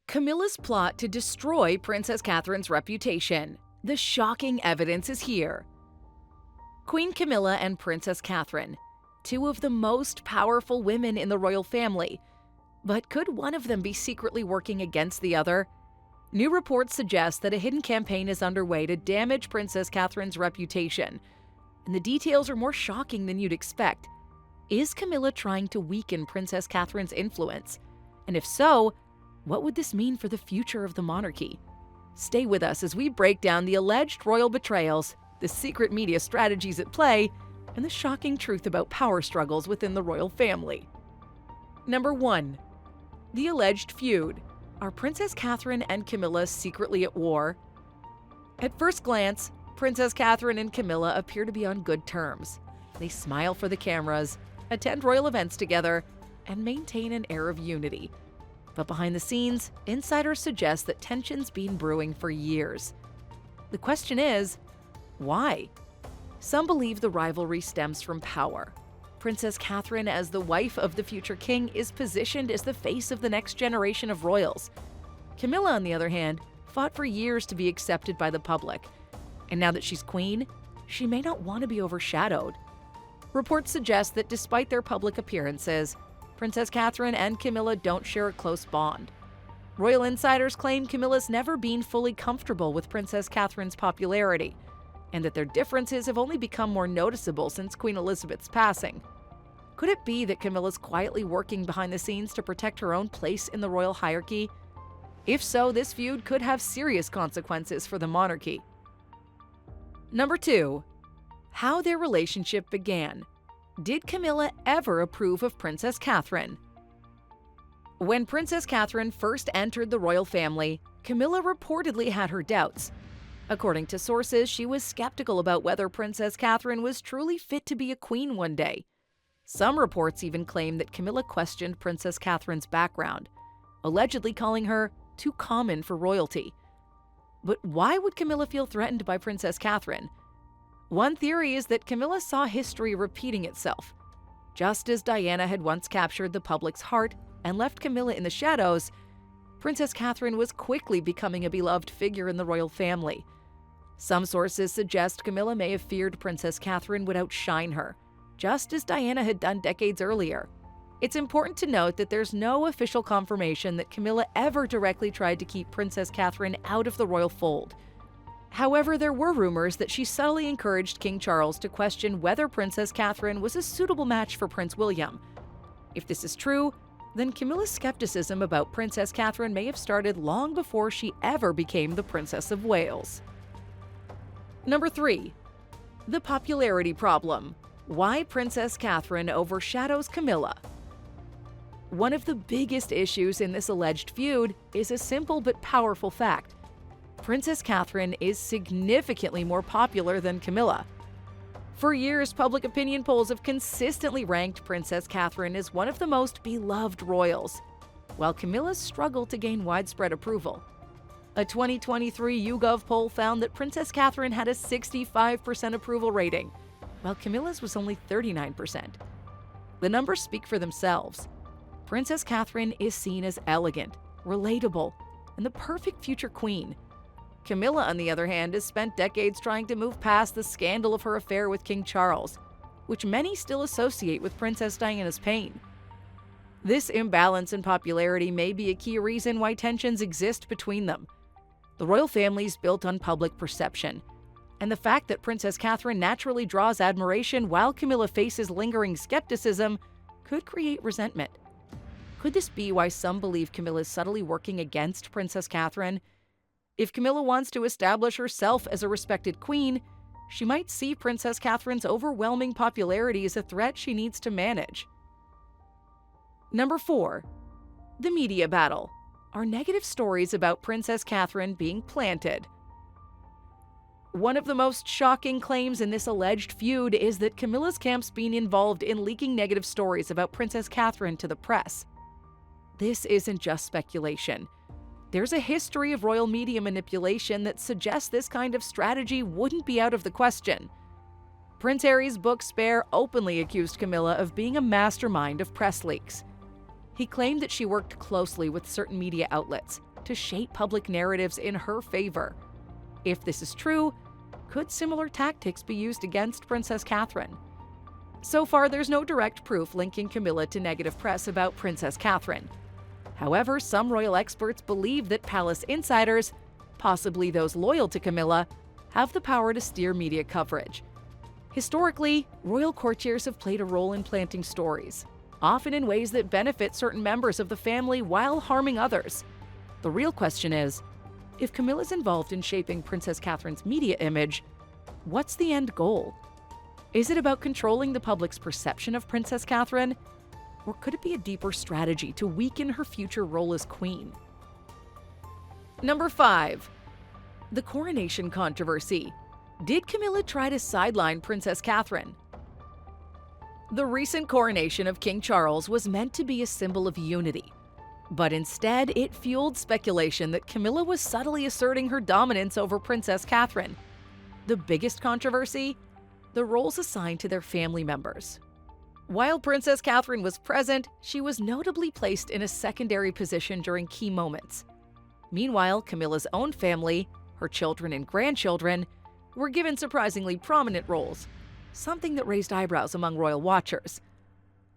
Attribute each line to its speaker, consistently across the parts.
Speaker 1: Camilla's plot to destroy Princess Catherine's reputation. The shocking evidence is here. Queen Camilla and Princess Catherine, two of the most powerful women in the royal family. But could one of them be secretly working against the other? New reports suggest that a hidden campaign is underway to damage Princess Catherine's reputation. And the details are more shocking than you'd expect. Is Camilla trying to weaken Princess Catherine's influence? And if so, what would this mean for the future of the monarchy? Stay with us as we break down the alleged royal betrayals, the secret media strategies at play, and the shocking truth about power struggles within the royal family. Number 1. The alleged feud. Are Princess Catherine and Camilla secretly at war? At first glance, Princess Catherine and Camilla appear to be on good terms. They smile for the cameras, attend royal events together, and maintain an air of unity. But behind the scenes, insiders suggest that tension's been brewing for years. The question is, why? Some believe the rivalry stems from power. Princess Catherine, as the wife of the future king, is positioned as the face of the next generation of royals. Camilla, on the other hand, fought for years to be accepted by the public. And now that she's queen, she may not want to be overshadowed. Reports suggest that despite their public appearances, Princess Catherine and Camilla don't share a close bond. Royal insiders claim Camilla's never been fully comfortable with Princess Catherine's popularity, and that their differences have only become more noticeable since Queen Elizabeth's passing. Could it be that Camilla's quietly working behind the scenes to protect her own place in the royal hierarchy? If so, this feud could have serious consequences for the monarchy. Number 2. How their relationship began. Did Camilla ever approve of Princess Catherine? When Princess Catherine first entered the royal family, Camilla reportedly had her doubts. According to sources, she was skeptical about whether Princess Catherine was truly fit to be a queen one day. Some reports even claim that Camilla questioned Princess Catherine's background, allegedly calling her too common for royalty. But why would Camilla feel threatened by Princess Catherine? One theory is that Camilla saw history repeating itself. Just as Diana had once captured the public's heart and left Camilla in the shadows, Princess Catherine was quickly becoming a beloved figure in the royal family. Some sources suggest Camilla may have feared Princess Catherine would outshine her, just as Diana had done decades earlier. It's important to note that there's no official confirmation that Camilla ever directly tried to keep Princess Catherine out of the royal fold. However, there were rumors that she subtly encouraged King Charles to question whether Princess Catherine was a suitable match for Prince William. If this is true, then Camilla's skepticism about Princess Catherine may have started long before she ever became the Princess of Wales. Number 3. The popularity problem. Why Princess Catherine overshadows Camilla. One of the biggest issues in this alleged feud is a simple but powerful fact. Princess Catherine is significantly more popular than Camilla. For years, public opinion polls have consistently ranked Princess Catherine as one of the most beloved royals, while Camilla's struggled to gain widespread approval. A 2023 YouGov poll found that Princess Catherine had a 65% approval rating, while Camilla's was only 39%. The numbers speak for themselves. Princess Catherine is seen as elegant, relatable, and the perfect future queen. Camilla, on the other hand, has spent decades trying to move past the scandal of her affair with King Charles, which many still associate with Princess Diana's pain. This imbalance in popularity may be a key reason why tensions exist between them. The royal family is built on public perception, and the fact that Princess Catherine naturally draws admiration while Camilla faces lingering skepticism could create resentment. Could this be why some believe Camilla is subtly working against Princess Catherine? If Camilla wants to establish herself as a respected queen, she might see Princess Catherine's overwhelming popularity as a threat she needs to manage. Number 4. The media battle. Are negative stories about Princess Catherine being planted? One of the most shocking claims in this alleged feud is that Camilla's camp's been involved in leaking negative stories about Princess Catherine to the press. This isn't just speculation. There's a history of royal media manipulation that suggests this kind of strategy wouldn't be out of the question. Prince Harry's book Spare openly accused Camilla of being a mastermind of press leaks. He claimed that she worked closely with certain media outlets to shape public narratives in her favor. If this is true, could similar tactics be used against Princess Catherine? So far, there's no direct proof linking Camilla to negative press about Princess Catherine. However, some royal experts believe that palace insiders, possibly those loyal to Camilla, have the power to steer media coverage. Historically, royal courtiers have played a role in planting stories, often in ways that benefit certain members of the family while harming others. The real question is, if Camilla's involved in shaping Princess Catherine's media image, what's the end goal? Is it about controlling the public's perception of Princess Catherine? Or could it be a deeper strategy to weaken her future role as queen? Number 5. The Coronation controversy. Did Camilla try to sideline Princess Catherine? The recent coronation of King Charles was meant to be a symbol of unity, but instead it fueled speculation that Camilla was subtly asserting her dominance over Princess Catherine. The biggest controversy? The roles assigned to their family members. While Princess Catherine was present, she was notably placed in a secondary position during key moments. Meanwhile, Camilla's own family, her children and grandchildren, were given surprisingly prominent roles, something that raised eyebrows among royal watchers.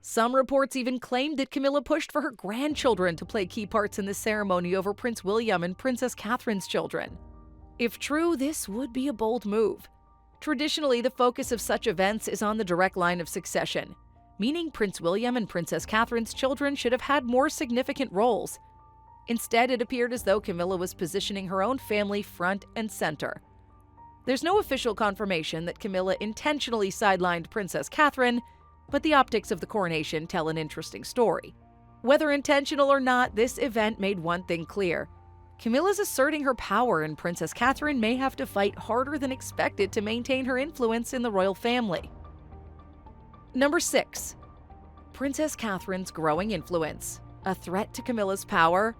Speaker 1: Some reports even claimed that Camilla pushed for her grandchildren to play key parts in the ceremony over Prince William and Princess Catherine's children. If true, this would be a bold move. Traditionally, the focus of such events is on the direct line of succession, meaning Prince William and Princess Catherine's children should have had more significant roles. Instead, it appeared as though Camilla was positioning her own family front and center. There's no official confirmation that Camilla intentionally sidelined Princess Catherine, but the optics of the coronation tell an interesting story. Whether intentional or not, this event made one thing clear. Camilla's asserting her power, and Princess Catherine may have to fight harder than expected to maintain her influence in the royal family. Number 6. Princess Catherine's growing influence. A threat to Camilla's power?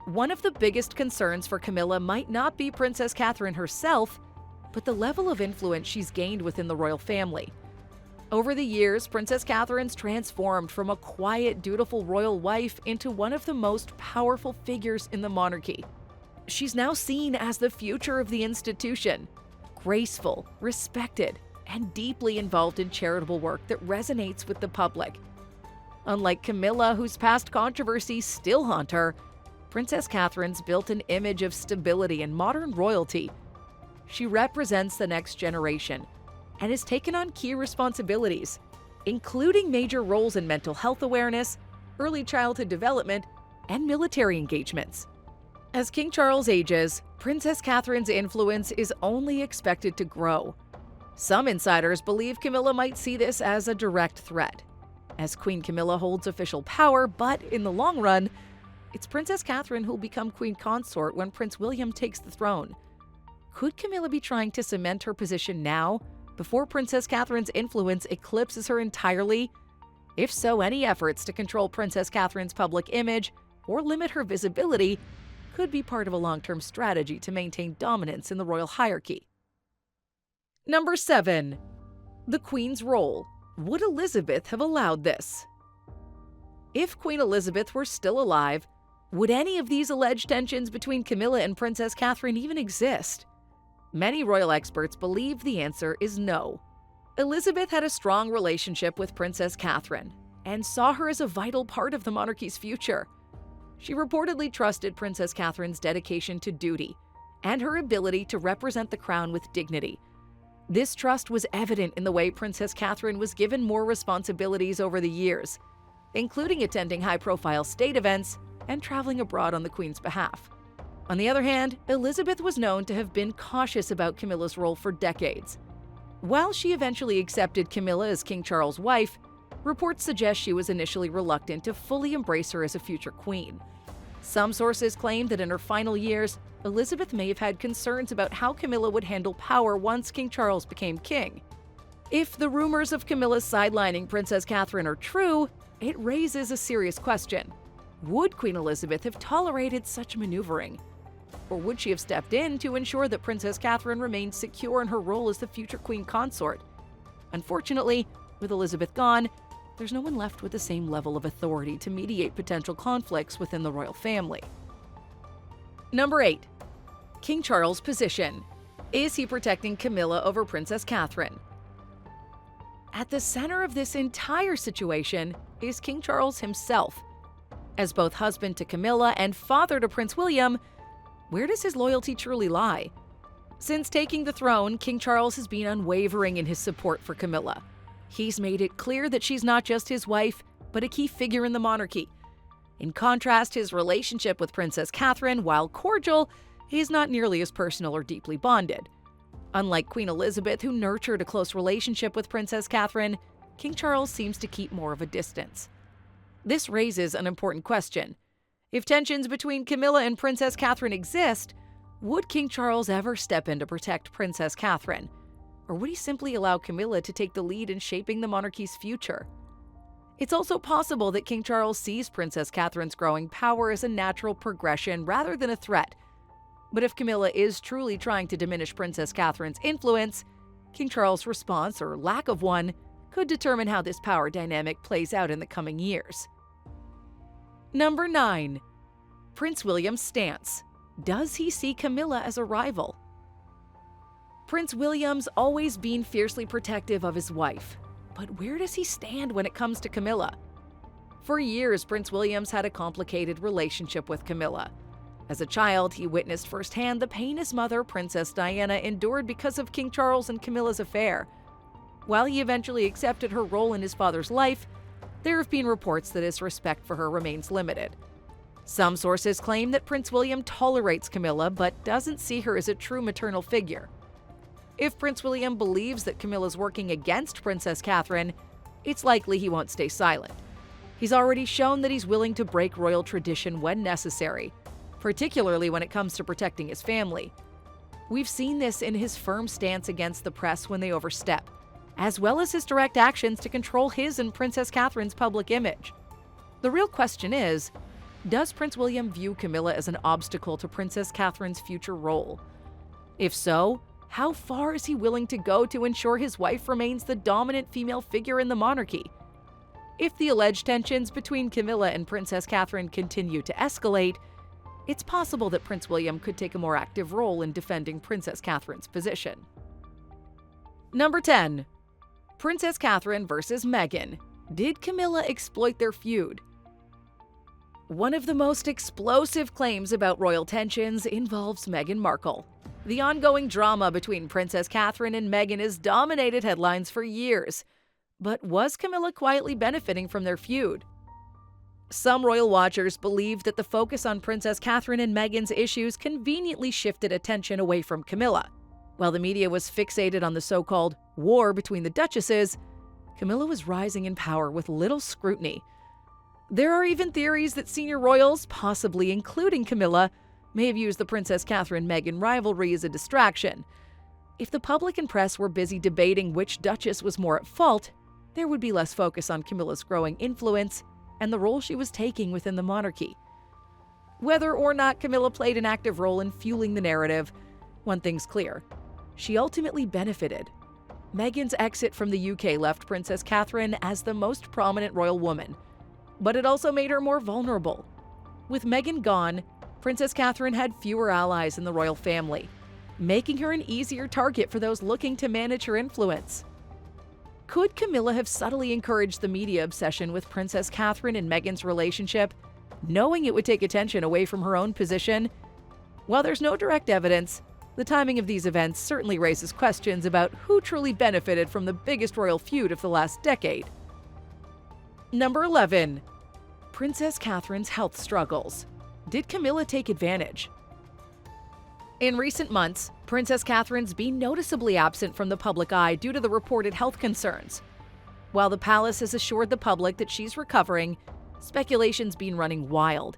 Speaker 1: One of the biggest concerns for Camilla might not be Princess Catherine herself, but the level of influence she's gained within the royal family. Over the years, Princess Catherine's transformed from a quiet, dutiful royal wife into one of the most powerful figures in the monarchy. She's now seen as the future of the institution, graceful, respected, and deeply involved in charitable work that resonates with the public. Unlike Camilla, whose past controversies still haunt her, Princess Catherine's built an image of stability and modern royalty. She represents the next generation and has taken on key responsibilities, including major roles in mental health awareness, early childhood development, and military engagements. As King Charles ages, Princess Catherine's influence is only expected to grow. Some insiders believe Camilla might see this as a direct threat, as Queen Camilla holds official power, but in the long run, it's Princess Catherine who'll become queen consort when Prince William takes the throne. Could Camilla be trying to cement her position now, before Princess Catherine's influence eclipses her entirely? If so, any efforts to control Princess Catherine's public image or limit her visibility could be part of a long-term strategy to maintain dominance in the royal hierarchy. Number 7. The Queen's role. Would Elizabeth have allowed this? If Queen Elizabeth were still alive, would any of these alleged tensions between Camilla and Princess Catherine even exist? Many royal experts believe the answer is no. Elizabeth had a strong relationship with Princess Catherine and saw her as a vital part of the monarchy's future. She reportedly trusted Princess Catherine's dedication to duty and her ability to represent the crown with dignity. This trust was evident in the way Princess Catherine was given more responsibilities over the years, including attending high-profile state events and traveling abroad on the Queen's behalf. On the other hand, Elizabeth was known to have been cautious about Camilla's role for decades. While she eventually accepted Camilla as King Charles' wife, reports suggest she was initially reluctant to fully embrace her as a future queen. Some sources claim that in her final years, Elizabeth may have had concerns about how Camilla would handle power once King Charles became king. If the rumors of Camilla sidelining Princess Catherine are true, it raises a serious question. Would Queen Elizabeth have tolerated such maneuvering? Or would she have stepped in to ensure that Princess Catherine remained secure in her role as the future queen consort? Unfortunately, with Elizabeth gone, there's no one left with the same level of authority to mediate potential conflicts within the royal family. Number 8. King Charles' position. Is he protecting Camilla over Princess Catherine? At the center of this entire situation is King Charles himself. As both husband to Camilla and father to Prince William, where does his loyalty truly lie? Since taking the throne, King Charles has been unwavering in his support for Camilla. He's made it clear that she's not just his wife, but a key figure in the monarchy. In contrast, his relationship with Princess Catherine, while cordial, is not nearly as personal or deeply bonded. Unlike Queen Elizabeth, who nurtured a close relationship with Princess Catherine, King Charles seems to keep more of a distance. This raises an important question. If tensions between Camilla and Princess Catherine exist, would King Charles ever step in to protect Princess Catherine? Or would he simply allow Camilla to take the lead in shaping the monarchy's future? It's also possible that King Charles sees Princess Catherine's growing power as a natural progression rather than a threat. But if Camilla is truly trying to diminish Princess Catherine's influence, King Charles' response, or lack of one, could determine how this power dynamic plays out in the coming years. Number 9. Prince William's stance. Does he see Camilla as a rival? Prince William's always been fiercely protective of his wife. But where does he stand when it comes to Camilla? For years, Prince William's had a complicated relationship with Camilla. As a child, he witnessed firsthand the pain his mother, Princess Diana, endured because of King Charles and Camilla's affair. While he eventually accepted her role in his father's life, there have been reports that his respect for her remains limited. Some sources claim that Prince William tolerates Camilla but doesn't see her as a true maternal figure. If Prince William believes that Camilla's working against Princess Catherine, it's likely he won't stay silent. He's already shown that he's willing to break royal tradition when necessary, particularly when it comes to protecting his family. We've seen this in his firm stance against the press when they overstep, as well as his direct actions to control his and Princess Catherine's public image. The real question is, does Prince William view Camilla as an obstacle to Princess Catherine's future role? If so, how far is he willing to go to ensure his wife remains the dominant female figure in the monarchy? If the alleged tensions between Camilla and Princess Catherine continue to escalate, it's possible that Prince William could take a more active role in defending Princess Catherine's position. Number 10. Princess Catherine versus Meghan. Did Camilla exploit their feud? One of the most explosive claims about royal tensions involves Meghan Markle. The ongoing drama between Princess Catherine and Meghan has dominated headlines for years. But was Camilla quietly benefiting from their feud? Some royal watchers believe that the focus on Princess Catherine and Meghan's issues conveniently shifted attention away from Camilla. While the media was fixated on the so-called war between the duchesses, Camilla was rising in power with little scrutiny. There are even theories that senior royals, possibly including Camilla, may have used the Princess Catherine-Meghan rivalry as a distraction. If the public and press were busy debating which duchess was more at fault, there would be less focus on Camilla's growing influence and the role she was taking within the monarchy. Whether or not Camilla played an active role in fueling the narrative, one thing's clear: she ultimately benefited. Meghan's exit from the UK left Princess Catherine as the most prominent royal woman, but it also made her more vulnerable. With Meghan gone, Princess Catherine had fewer allies in the royal family, making her an easier target for those looking to manage her influence. Could Camilla have subtly encouraged the media obsession with Princess Catherine and Meghan's relationship, knowing it would take attention away from her own position? While there's no direct evidence, the timing of these events certainly raises questions about who truly benefited from the biggest royal feud of the last decade. Number 11. Princess Catherine's health struggles. Did Camilla take advantage? In recent months, Princess Catherine's been noticeably absent from the public eye due to the reported health concerns. While the palace has assured the public that she's recovering, speculation's been running wild.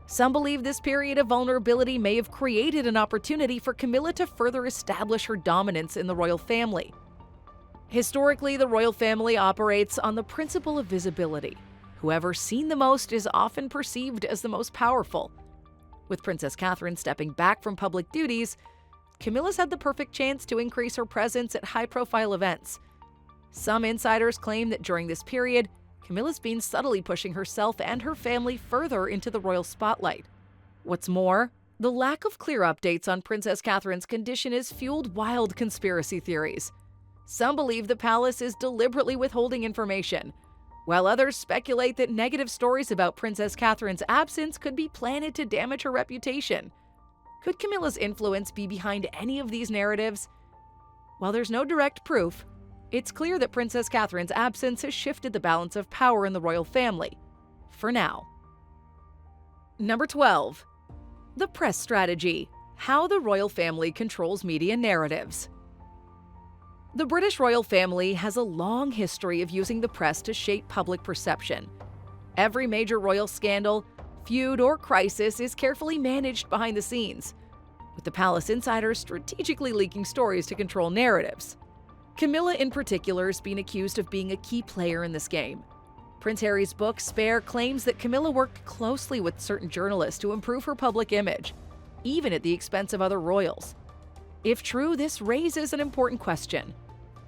Speaker 1: Some believe this period of vulnerability may have created an opportunity for Camilla to further establish her dominance in the royal family. Historically, the royal family operates on the principle of visibility. Whoever's seen the most is often perceived as the most powerful. With Princess Catherine stepping back from public duties, Camilla's had the perfect chance to increase her presence at high-profile events. Some insiders claim that during this period, Camilla's been subtly pushing herself and her family further into the royal spotlight. What's more, The lack of clear updates on Princess Catherine's condition has fueled wild conspiracy theories. Some believe the palace is deliberately withholding information, while others speculate that negative stories about Princess Catherine's absence could be planted to damage her reputation. Could Camilla's influence be behind any of these narratives? While there's no direct proof, it's clear that Princess Catherine's absence has shifted the balance of power in the royal family. For now. Number 12. The press strategy: how the royal family controls media narratives. The British royal family has a long history of using the press to shape public perception. Every major royal scandal, feud, or crisis is carefully managed behind the scenes, with the palace insiders strategically leaking stories to control narratives. Camilla in particular is being accused of being a key player in this game. Prince Harry's book, Spare, claims that Camilla worked closely with certain journalists to improve her public image, even at the expense of other royals. If true, this raises an important question.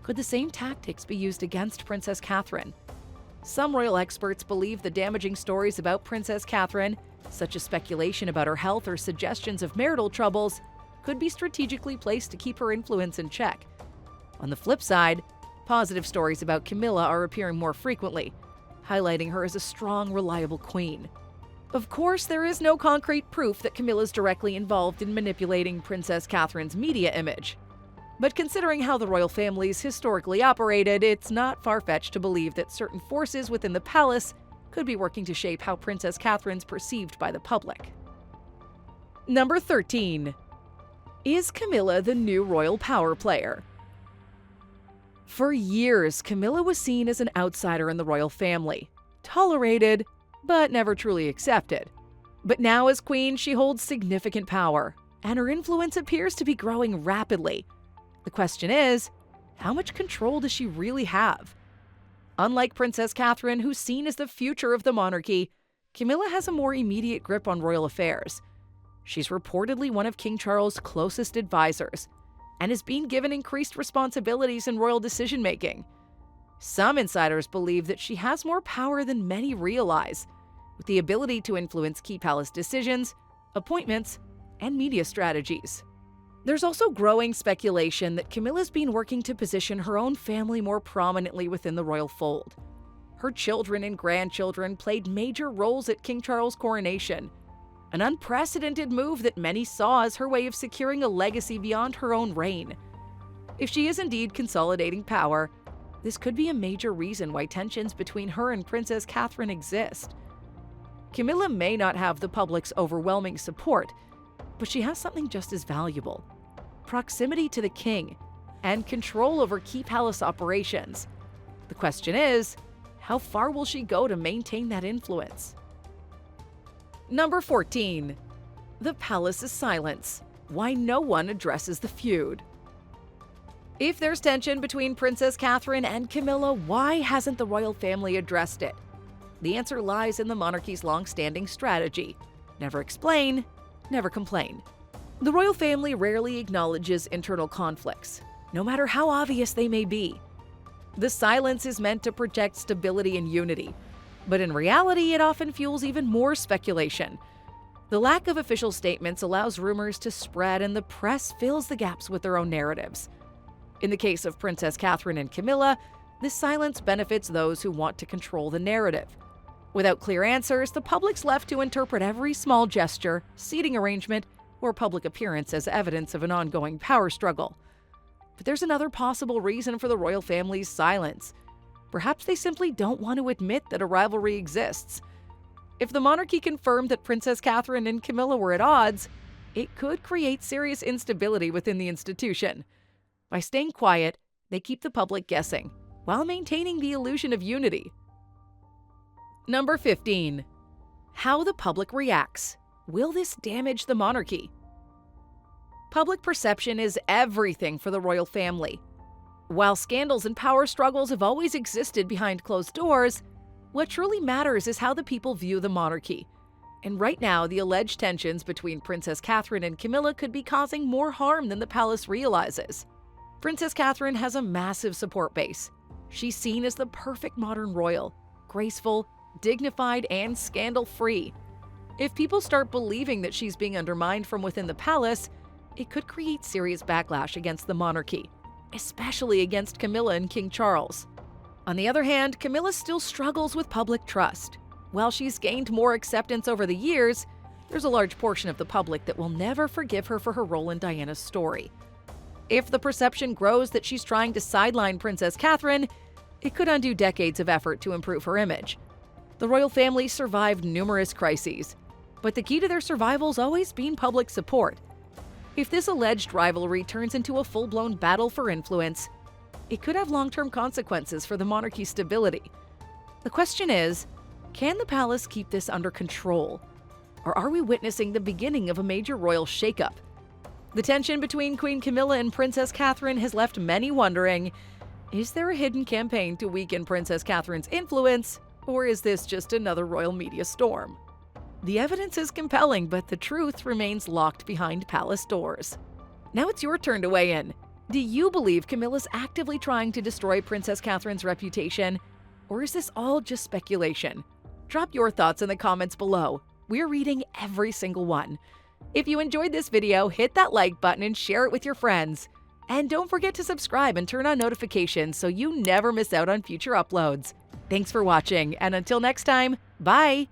Speaker 1: Could the same tactics be used against Princess Catherine? Some royal experts believe the damaging stories about Princess Catherine, such as speculation about her health or suggestions of marital troubles, could be strategically placed to keep her influence in check. On the flip side, positive stories about Camilla are appearing more frequently, highlighting her as a strong, reliable queen. Of course, there is no concrete proof that Camilla is directly involved in manipulating Princess Catherine's media image. But considering how the royal families historically operated, it's not far-fetched to believe that certain forces within the palace could be working to shape how Princess Catherine's perceived by the public. Number 13. Is Camilla the new royal power player? For years, Camilla was seen as an outsider in the royal family, tolerated, but never truly accepted. But now as queen, she holds significant power, and her influence appears to be growing rapidly. The question is, how much control does she really have? Unlike Princess Catherine, who's seen as the future of the monarchy, Camilla has a more immediate grip on royal affairs. She's reportedly one of King Charles' closest advisors, and is being given increased responsibilities in royal decision-making. Some insiders believe that she has more power than many realize, with the ability to influence key palace decisions, appointments, and media strategies. There's also growing speculation that Camilla's been working to position her own family more prominently within the royal fold. Her children and grandchildren played major roles at King Charles' coronation, an unprecedented move that many saw as her way of securing a legacy beyond her own reign. If she is indeed consolidating power, this could be a major reason why tensions between her and Princess Catherine exist. Camilla may not have the public's overwhelming support, but she has something just as valuable: proximity to the king and control over key palace operations. The question is, how far will she go to maintain that influence? Number 14. The palace's silence: why no one addresses the feud. If there's tension between Princess Catherine and Camilla, why hasn't the royal family addressed it? The answer lies in the monarchy's long-standing strategy: never explain, never complain. The royal family rarely acknowledges internal conflicts, no matter how obvious they may be. The silence is meant to project stability and unity, but in reality, it often fuels even more speculation. The lack of official statements allows rumors to spread, and the press fills the gaps with their own narratives. In the case of Princess Catherine and Camilla, this silence benefits those who want to control the narrative. Without clear answers, the public's left to interpret every small gesture, seating arrangement, or public appearance as evidence of an ongoing power struggle. But there's another possible reason for the royal family's silence. Perhaps they simply don't want to admit that a rivalry exists. If the monarchy confirmed that Princess Catherine and Camilla were at odds, it could create serious instability within the institution. By staying quiet, they keep the public guessing, while maintaining the illusion of unity. Number 15. How the public reacts. Will this damage the monarchy? Public perception is everything for the royal family. While scandals and power struggles have always existed behind closed doors, what truly matters is how the people view the monarchy. And right now, the alleged tensions between Princess Catherine and Camilla could be causing more harm than the palace realizes. Princess Catherine has a massive support base. She's seen as the perfect modern royal, graceful, dignified, and scandal-free. If people start believing that she's being undermined from within the palace, it could create serious backlash against the monarchy, especially against Camilla and King Charles. On the other hand, Camilla still struggles with public trust. While she's gained more acceptance over the years, there's a large portion of the public that will never forgive her for her role in Diana's story. If the perception grows that she's trying to sideline Princess Catherine, it could undo decades of effort to improve her image. The royal family survived numerous crises, but the key to their survival's always been public support. If this alleged rivalry turns into a full-blown battle for influence, it could have long-term consequences for the monarchy's stability. The question is, can the palace keep this under control? Or are we witnessing the beginning of a major royal shakeup? The tension between Queen Camilla and Princess Catherine has left many wondering, is there a hidden campaign to weaken Princess Catherine's influence, or is this just another royal media storm? The evidence is compelling, but the truth remains locked behind palace doors. Now it's your turn to weigh in. Do you believe Camilla's actively trying to destroy Princess Catherine's reputation, or is this all just speculation? Drop your thoughts in the comments below. We're reading every single one. If you enjoyed this video, hit that like button and share it with your friends. And don't forget to subscribe and turn on notifications so you never miss out on future uploads. Thanks for watching, and until next time, bye!